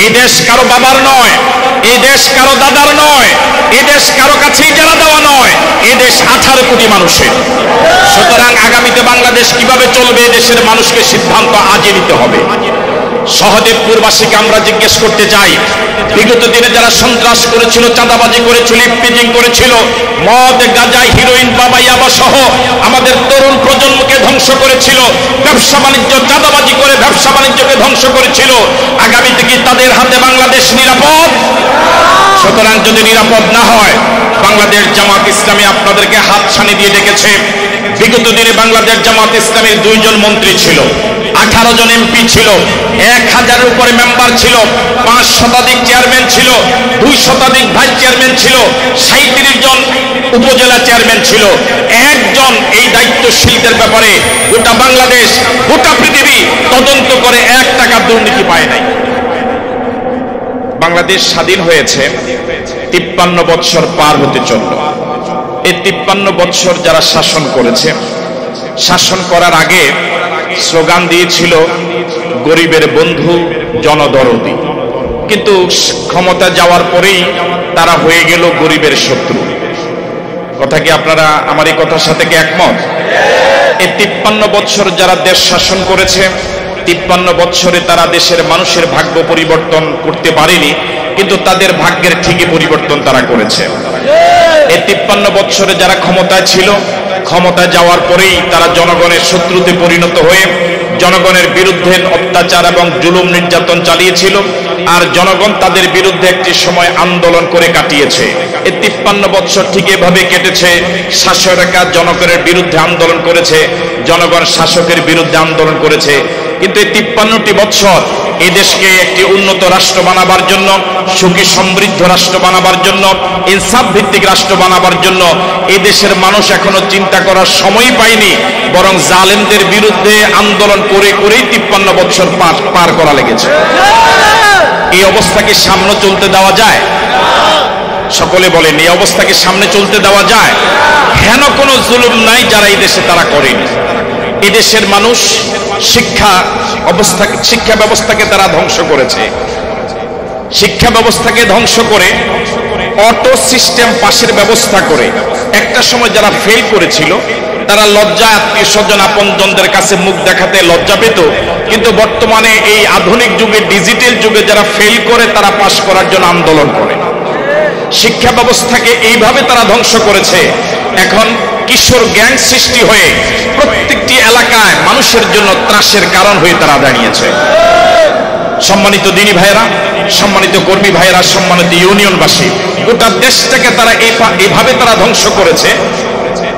এই দেশ কারো বাবার নয়, এই দেশ কারো দাদার নয়, এই দেশ কারো কাছে ইজারা দেওয়া নয়, এই দেশ 18 কোটি মানুষের। সুতরাং আগামীতে বাংলাদেশ কিভাবে চলবে দেশের মানুষকে সিদ্ধান্ত আজই নিতে হবে। সহদেবপুরবাসীকে আমরা জিজ্ঞেস করতে চাই, বিগত দিনে যারা সন্ত্রাস করেছিল, চাঁদাবাজি করেছিল, ইফটিজিং করেছিল, মদ গাঁজা হিরোইন বাবা ইয়াবা সহ আমাদের তরুণ প্রজন্মকে ধ্বংস করেছিল, ব্যবসা বাণিজ্য চাঁদাবাজি করে ব্যবসা বাণিজ্যকে ধ্বংস করেছিল, আগামীতে কি তাদের হাতে বাংলাদেশ নিরাপদ? সুতরাং যদি নিরাপদ না হয়, বাংলাদেশ জামাত ইসলামী আপনাদেরকে হাত ছানি দিয়ে ডেকেছে। বিগত দিনে বাংলাদেশ জামাত ইসলামীর 2 জন মন্ত্রী ছিল, 18 জন এমপি ছিল, 1000-এর উপরে মেম্বার ছিল, 5 শতাধিক চেয়ারম্যান ছিল, 2 শতাধিক ভাইস চেয়ারম্যান ছিল, 37 জন উপজেলা চেয়ারম্যান ছিল। একজন এই দায়িত্বশীলদের ব্যাপারে গোটা বাংলাদেশ, গোটা পৃথিবী তদন্ত করে 1 টাকা দুর্নীতি পায় নাই। বাংলাদেশ স্বাধীন হয়েছে 53 বছর পার হতে চলল। এই 53 বছর যারা শাসন করেছে, শাসন করার আগে স্লোগান দিয়েছিল গরিবের বন্ধু, জনদরদি, কিন্তু ক্ষমতা যাওয়ার পরেই তারা হয়ে গেল গরিবের শত্রু। কথা কি আপনারা আমার এই কথার সাথে কি একমত? এই 53 বছর যারা দেশ শাসন করেছে, 53 বছরে তারা দেশের মানুষের ভাগ্য পরিবর্তন করতে পারেনি, কিন্তু তাদের ভাগ্যের ঠিকই পরিবর্তন তারা করেছে। এই 53 বছরে যারা ক্ষমতায় ছিল, ক্ষমতায় যাওয়ার পরেই তারা জনগণের শত্রুতে পরিণত হয়ে জনগণের বিরুদ্ধে অত্যাচার এবং জুলুম নির্যাতন চালিয়েছিল, আর জনগণ তাদের বিরুদ্ধে একটি সময় আন্দোলন করে কাটিয়েছে। এই 53 বছর ঠিক এভাবে কেটেছে। শাসকেরা জনগণের বিরুদ্ধে আন্দোলন করেছে, জনগণ শাসকের বিরুদ্ধে আন্দোলন করেছে, কিন্তু এই 53টি বছর এই দেশকে একটি উন্নত রাষ্ট্র বানাবার জন্য, সুখী সমৃদ্ধ রাষ্ট্র বানাবার জন্য, ইনসাফ ভিত্তিক রাষ্ট্র বানাবার জন্য এই দেশের মানুষ এখনো চিন্তা করার সময় পায়নি, বরং জালেমদের বিরুদ্ধে আন্দোলন করে করেই 53 বছর পার করা লেগেছে। এই অবস্থাকে সামনে চলতে দেওয়া যায়? সকলে বলেন, এই অবস্থাকে সামনে চলতে দেওয়া যায়? হেন কোনো জুলুম নাই যারা এই দেশে তারা করেনি। এই দেশের মানুষ শিক্ষা ব্যবস্থাকে তারা ধ্বংস করেছে। শিক্ষা ব্যবস্থাকে ধ্বংস করে অটো সিস্টেম পাশের ব্যবস্থা করে একটা সময় যারা ফেল করেছিল তারা লজ্জা, আত্মীয় স্বজন আপনজনদের কাছে মুখ দেখাতে লজ্জা পেত, কিন্তু বর্তমানে এই আধুনিক যুগে, ডিজিটাল যুগে যারা ফেল করে তারা পাশ করার জন্য আন্দোলন করে। শিক্ষা ব্যবস্থাকে এইভাবে তারা ধ্বংস করেছে। এখন কিশোর গ্যাং সৃষ্টি হয়ে প্রত্যেকটি এলাকায় মানুষের জন্য ত্রাসের কারণ হয়ে তারা দাঁড়িয়েছে। সম্মানিত দিনী ভাইয়েরা, সম্মানিত কর্মী ভাইয়েরা, সম্মানিত ইউনিয়নবাসী, গোটা দেশটাকে তারা এইভাবে তারা ধ্বংস করেছে।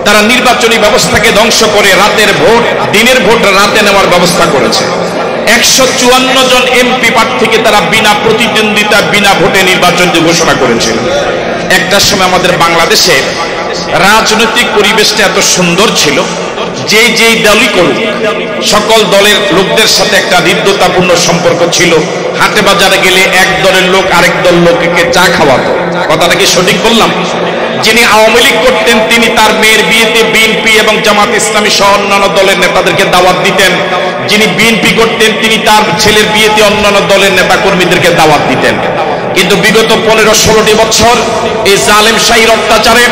তারা নির্বাচনী ব্যবস্থাকে ধ্বংস করে রাতের ভোট, দিনের ভোট রাতে নেওয়ার ব্যবস্থা করেছে। 154 জন এমপি প্রার্থীকে তারা বিনা প্রতিদ্বন্দ্বিতা, বিনা ভোটে নির্বাচন ঘোষণা করেছিল। একটা সময় আমাদের বাংলাদেশে রাজনৈতিক পরিবেশটা এত সুন্দর ছিল, যেই দলই করুক সকল দলের লোকদের সাথে একটা হৃদ্যতাপূর্ণ সম্পর্ক ছিল। হাটে বাজারে গেলে এক দলের লোক আরেক দল লোককে চা খাওয়াতো। কথাটা কি সঠিক বললাম? যিনি আওয়ামী লীগ করতেন তিনি তার মেয়ের বিয়েতে বিএনপি এবং জামাত ইসলামী সহ অন্যান্য দলের নেতাদেরকে দাওয়াত দিতেন। যিনি বিএনপি করতেন তিনি তার ছেলের বিয়েতে অন্যান্য দলের নেতা কর্মীদেরকে দাওয়াত দিতেন। কিন্তু বিগত 15-16টি বছর এই জালেম শাহীর অত্যাচারে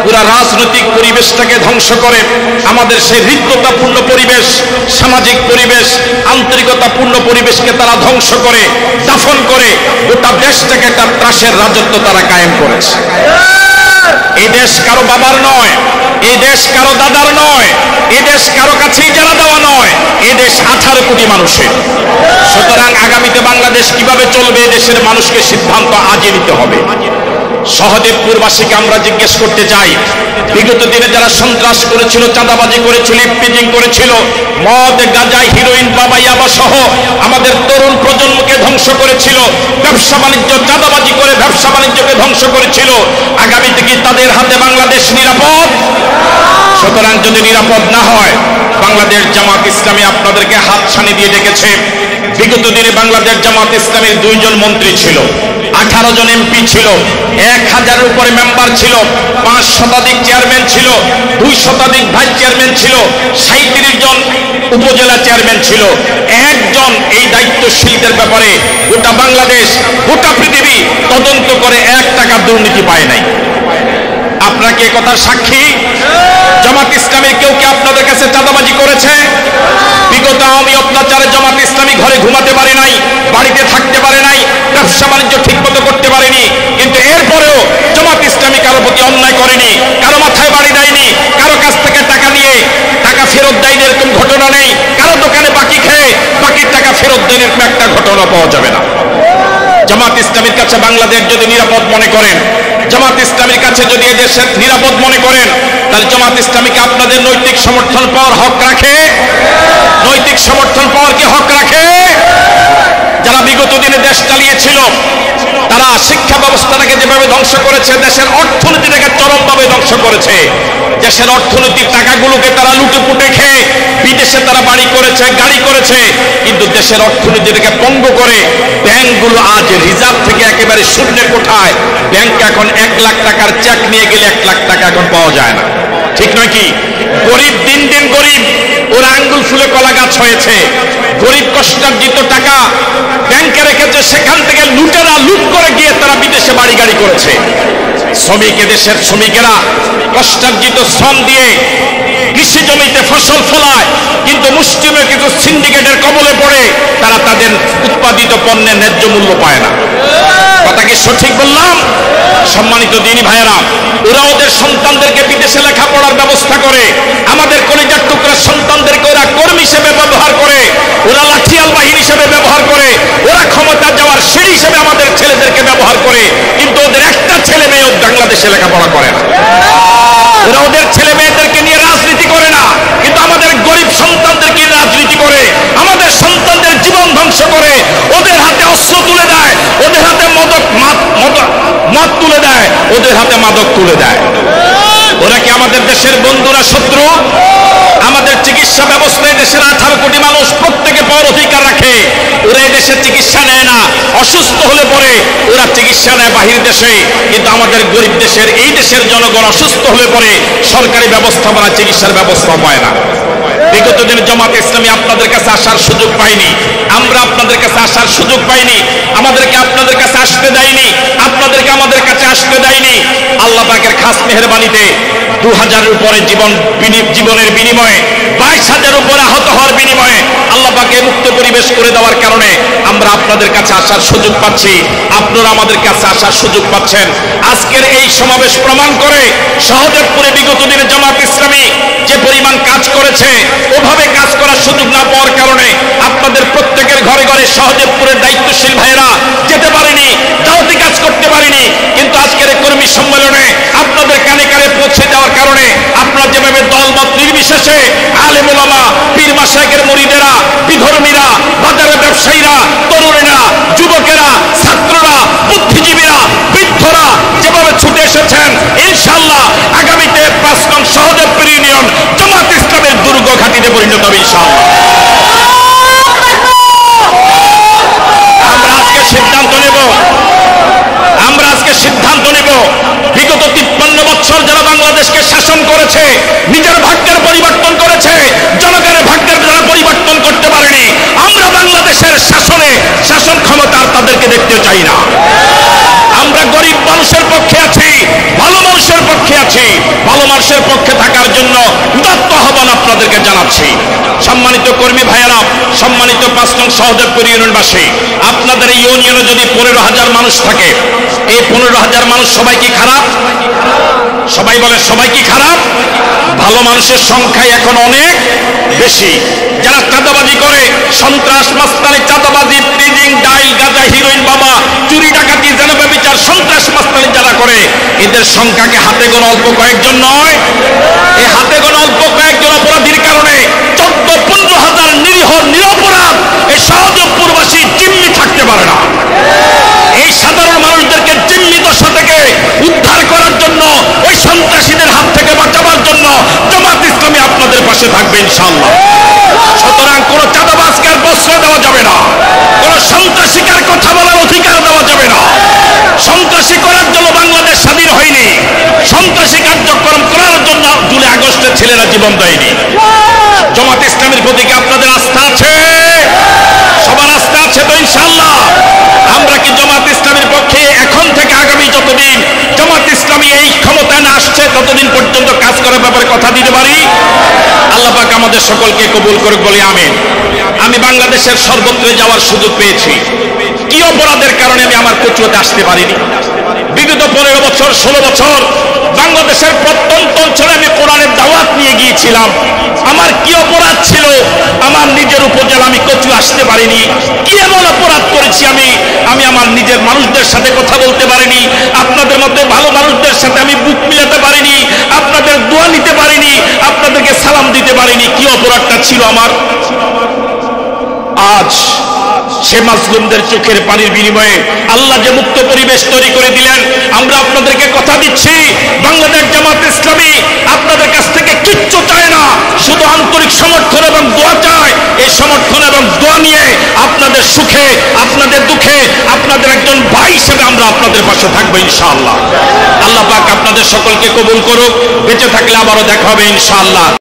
পুরা রাজনৈতিক পরিবেশটাকে ধ্বংস করে আমাদের সেই হৃদ্যতাপূর্ণ পরিবেশ, সামাজিক পরিবেশ, আন্তরিকতাপূর্ণ পরিবেশকে তারা ধ্বংস করে, দাফন করে গোটা দেশটাকে একটা ত্রাসের রাজত্ব তারা কায়েম করেছে। এই দেশ কারো বাবার নয়, এই দেশ কারো দাদার নয়, এই দেশ কারো কাছে ইজারা দেওয়া নয়, এই দেশ 18 কোটি মানুষের। সুতরাং আগামীতে বাংলাদেশ কিভাবে চলবে দেশের মানুষকে সিদ্ধান্ত আজই নিতে হবে। সহদেবপুরবাসীকে আমরা জিজ্ঞেস করতে চাই, বিগত দিনে যারা সন্ত্রাস করেছিল, চাঁদাবাজি করেছিল, ইফটিজিং করেছিল, মদ গাঁজা হিরোইন বাবা ইয়াবা সহ আমাদের তরুণ প্রজন্মকে ধ্বংস করেছিল, ব্যবসা বাণিজ্য চাঁদাবাজি করে ব্যবসা বাণিজ্যকে ধ্বংস করেছিল, আগামীতে কি তাদের হাতে বাংলাদেশ নিরাপদ? সুতরাং যদি নিরাপদ না হয়, বাংলাদেশ জামাত ইসলামী আপনাদেরকে হাত ছানি দিয়ে ডেকেছে। বিগত দিনে বাংলাদেশ জামাত ইসলামীর 2 জন মন্ত্রী ছিল, 18 জন এমপি ছিল, 1000-এর উপরে মেম্বার ছিল, 5 শতাধিক চেয়ারম্যান ছিল, 2 শতাধিক ভাইস চেয়ারম্যান ছিল, 37 জন উপজেলা চেয়ারম্যান ছিল। একজন এই দায়িত্বশীলদের ব্যাপারে গোটা বাংলাদেশ, গোটা পৃথিবী তদন্ত করে 1 টাকা দুর্নীতি পায় নাই। আপনারা কি কথার সাক্ষী? জামাত ইসলামের কেউ কি আপনাদের কাছে চাঁদাবাজি করেছে? বিগত আওয়ামী অত্যাচারে জামাত ইসলামী ঘরে ঘুমাতে পারে নাই, বাড়িতে থাকতে পারে নাই, ব্যবসা বাণিজ্য ঠিক মতো করতে পারেনি, কিন্তু এরপরেও জামাত ইসলামী কারো প্রতি অন্যায় করেনি, কারো মাথায় বাড়ি দেয়নি, কারো কাছ থেকে টাকা নিয়ে টাকা ফেরত দেয়নি, এরকম ঘটনা নেই। কারো দোকানে বাকি খেয়ে বাকির টাকা ফেরত দেন, এরকম একটা ঘটনা পাওয়া যাবে না। জামাত ইসলামীর কাছে বাংলাদেশ যদি নিরাপদ মনে করেন, জামাত ইসলামীর কাছে যদি এদেশের নিরাপদ মনে করেন, তাহলে জামাত ইসলামীকে আপনাদের নৈতিক সমর্থন পাওয়ার হক রাখে? নৈতিক সমর্থন পাওয়ার কি হক রাখে? যারা বিগত দিনে দেশ চালিয়েছিল, তারা শিক্ষা ব্যবস্থাটাকে যেভাবে ধ্বংস করেছে, দেশের অর্থনীতিটাকে চরমভাবে ধ্বংস করেছে। দেশের অর্থনৈতিক টাকাগুলোকে তারা লুটেপুটে খেয়ে বিদেশে তারা বাড়ি করেছে, গাড়ি করেছে, কিন্তু দেশের অর্থনীতিটাকে পঙ্গ করে ব্যাংকগুলো আজ রিজার্ভ থেকে একেবারে শূন্যের কোঠায়। ব্যাংক এখন 1 লাখ টাকার চেক নিয়ে গেলে 1 লাখ টাকা এখন পাওয়া যায় না, ঠিক নয় কি? গরিব দিন দিন গরিব, ওরা আঙ্গুল ফুলে কলা গাছ হয়েছে। গরিব কষ্টার্জিত টাকা ব্যাংকে রেখেছে, সেখান থেকে লুটেরা লুট করে গিয়ে তারা বিদেশে বাড়ি গাড়ি করেছে। শ্রমিক, দেশের শ্রমিকেরা কষ্টার্জিত শ্রম দিয়ে কৃষি জমিতে ফসল ফলায়, কিন্তু মুষ্টিমেয় কিছু সিন্ডিকেটের কবলে পড়ে তারা তাদের উৎপাদিত পণ্যের ন্যায্য মূল্য পায় না। কথা কি সঠিক বললাম? সম্মানিত দিনী ভাইয়েরা, ওরা ওদের সন্তানদেরকে বিদেশে লেখাপড়ার ব্যবস্থা করে, আমাদের কলিজার টুকরার সন্তানদেরকে ওরা কর্মী হিসেবে ব্যবহার করে, ওরা লাঠিয়াল বাহিনী হিসেবে ব্যবহার করে, ওরা ক্ষমতা যাওয়ার সিঁড়ি হিসেবে আমাদের ছেলেদেরকে ব্যবহার করে, কিন্তু ওদের একটা ছেলে মেয়েও বাংলাদেশে লেখাপড়া করে না। ওরা ওদের ছেলে মেয়েদেরকে নিয়ে রাজনীতি করে না, কিন্তু আমাদের গরিব সন্তানদেরকে রাজনীতি করে, আমাদের সন্তানদের জীবন ধ্বংস করে, ওদের হাতে অস্ত্র তুলে দেয়, ওদের হাতে মদ তুলে দেয়, ওদের হাতে মাদক তুলে দেয়। ওরা কি আমাদের দেশের বন্ধুরা শত্রু? আমাদের চিকিৎসা ব্যবস্থায় দেশের 18 কোটি মানুষ প্রত্যেকে পাওয়ার অধিকার রাখে, ওরা এই দেশে চিকিৎসা নেয় না। অসুস্থ হলে পরে ওরা চিকিৎসা নেয় বাহির দেশে, কিন্তু আমাদের গরিব দেশের, এই দেশের জনগণ অসুস্থ হলে পরে সরকারি ব্যবস্থাপনা চিকিৎসার ব্যবস্থা পায় না। বিগত দিনে জামাত ইসলামী আপনাদের কাছে আসার সুযোগ পাইনি, আমরা আপনাদের কাছে আসার সুযোগ পাইনি, আমাদেরকে আপনাদের কাছে আসতে দেয়নি, আপনাদেরকে আমাদের কাছে আসতে দেয়নি। আল্লাহ পাকের খাস মেহেরবানিতে 2000-এর উপরে জীবনের বিনিময়ে, 22,000 উপরে আহত হওয়ার বিনিময়ে আল্লাহ পাকে মুক্ত পরিবেশ করে দেওয়ার কারণে আমরা আপনাদের কাছে আসার সুযোগ পাচ্ছি, আপনারা আমাদের কাছে আসার সুযোগ পাচ্ছেন। আজকের এই সমাবেশ প্রমাণ করে সহদেবপুরে বিগত দিনে জামাত ইসলামী যে পরিমাণ কাজ করেছে, ওভাবে কাজ করার সুযোগ না পাওয়ার কারণে আপনাদের প্রত্যেকের ঘরে ঘরে সহদেবপুরের দায়িত্বশীল ভাইয়েরা যেতে পারেনি, দাওয়াতি কাজ করতে পারেনি, কিন্তু আজকের কর্মী সম্মেলনে আপনাদের কানে কানে পৌঁছে দেওয়ার কারণে আপনারা যেভাবে দলমত নির্বিশেষে আলেম ওলামা, পীর মাশায়েখের মুরিদেরা, বিধর্মীরা, বাজারের ব্যবসায়ীরা, তরুণেরা, যুবকেরা, ছাত্ররা, বুদ্ধিজীবীরা, বৃদ্ধরা যেভাবে ছুটে এসেছেন, ইনশাআল্লাহ আগামীতে 5 নং সহদেবপুর ইউনিয়ন জামাত ইসলামের দুর্গ ঘাঁটিতে পরিণত হবে ইনশাআল্লাহ। আমরা আজকে সিদ্ধান্ত নেব, বিগত 53 বছর যারা বাংলাদেশকে শাসন করেছে, নিজের ভাগ্যের পরিবর্তন করেছে, জনগণের ভাগ্যের যারা পরিবর্তন করতে পারেনি, আমরা বাংলাদেশের শাসন ক্ষমতা তাদেরকে দেখতে চাই না। আমরা গরিব মানুষের পক্ষে আছি, ভালো মানুষের পক্ষে আছি, ভালো মানুষের পক্ষে থাকার জন্য উদাত্ত আহ্বান আপনাদেরকে জানাচ্ছি। সম্মানিত কর্মী ভাইয়েরা, সম্মানিত 5 নং সহদেবপুর ইউনিয়নবাসী, আপনাদের এই ইউনিয়নে যদি 15,000 মানুষ থাকে, এই 15,000 মানুষ সবাই কি খারাপ? সবাই বলে সবাই কি খারাপ? ভালো মানুষের সংখ্যা এখন অনেক বেশি। যারা চাঁদাবাজি করে, সন্ত্রাস, মাস্তানি, চাঁদাবাজি, ট্রেডিং, ডাইল, গাঁজা, হিরোইন, বাবা, চুরি, ডাকাতি, জেনাবা বিচার, সন্ত্রাস, মাস্তানি যারা করে, এদের সংখ্যাকে হাতে গোনা অল্প কয়েকজন নয়। এই হাতে গোনা অল্প কয়েকজন অপরাধীর কারণে 14-15,000 নিরীহ নিরপরাধ এই সহদেবপুরবাসী জিম্মি থাকতে পারে না। এই সাধারণ মানুষদেরকে জিম্মি দশা থেকে উদ্ধার করার জন্য, ওই সন্ত্রাসীদের হাত থেকে বাঁচাবার জন্য জামাত ইসলামী আপনাদের পাশে থাকবে ইনশাআল্লাহ। সুতরাং কোন চাঁদাবাজকে আর প্রশ্রয় দেওয়া যাবে না, কোন সন্ত্রাসীকে কথা বলার অধিকার দেওয়া যাবে না। জীবন দেয়নি। জামাত ইসলামের প্রতি কি আপনাদের আস্থা আছে? সবার আস্থা আছে তো ইনশাআল্লাহ? আমরা কি জামাত ইসলামের পক্ষে এখন থেকে আগামী যতদিন জামাত ইসলামী এই ক্ষমতায় না আসছে ততদিন পর্যন্ত কাজ করার ব্যাপারে কথা দিতে পারি? আল্লাহ পাক আমাদের সকলকে কবুল করুক বলি আমিন। আমি বাংলাদেশের সর্বত্র যাওয়ার সুযোগ পেয়েছি। কি অপরাধের কারণে আমি আমার কচুয়াতে আসতে পারিনি? বিগত 15 বছর 16 বছর বাংলাদেশের প্রত্যন্ত অঞ্চলে আমি কোরআনের দাওয়াত নিয়ে গিয়েছিলাম। আমার কি অপরাধ ছিল আমার নিজের উপজেলা আমি কচু আসতে পারিনি? কি এমন অপরাধ করেছি আমি আমার নিজের মানুষদের সাথে কথা বলতে পারিনি? আপনাদের মধ্যে ভালো মানুষদের সাথে আমি বুক মিলাতে পারিনি? আপনাদের দোয়া নিতে পারিনি? আপনাদেরকে সালাম দিতে পারিনি? কি অপরাধটা ছিল আমার? আজ সে মাজলুমদের চোখের পানির বিনিময়ে আল্লাহ যে মুক্ত পরিবেশ তৈরি করে দিলেন, আমরা আপনাদেরকে কথা দিচ্ছি বাংলাদেশ জামাত ইসলামী আপনাদের কাছ থেকে কিচ্ছু চায় না, শুধু আন্তরিক সমর্থন এবং দোয়া চায়। এই সমর্থন এবং দোয়া নিয়ে আপনাদের সুখে আপনাদের দুঃখে আপনাদের একজন ভাই হিসেবে আমরা আপনাদের পাশে থাকবো ইনশাআল্লাহ। আল্লাহ পাক আপনাদের সকলকে কবুল করুক। বেঁচে থাকলে আবারও দেখা হবে ইনশাআল্লাহ।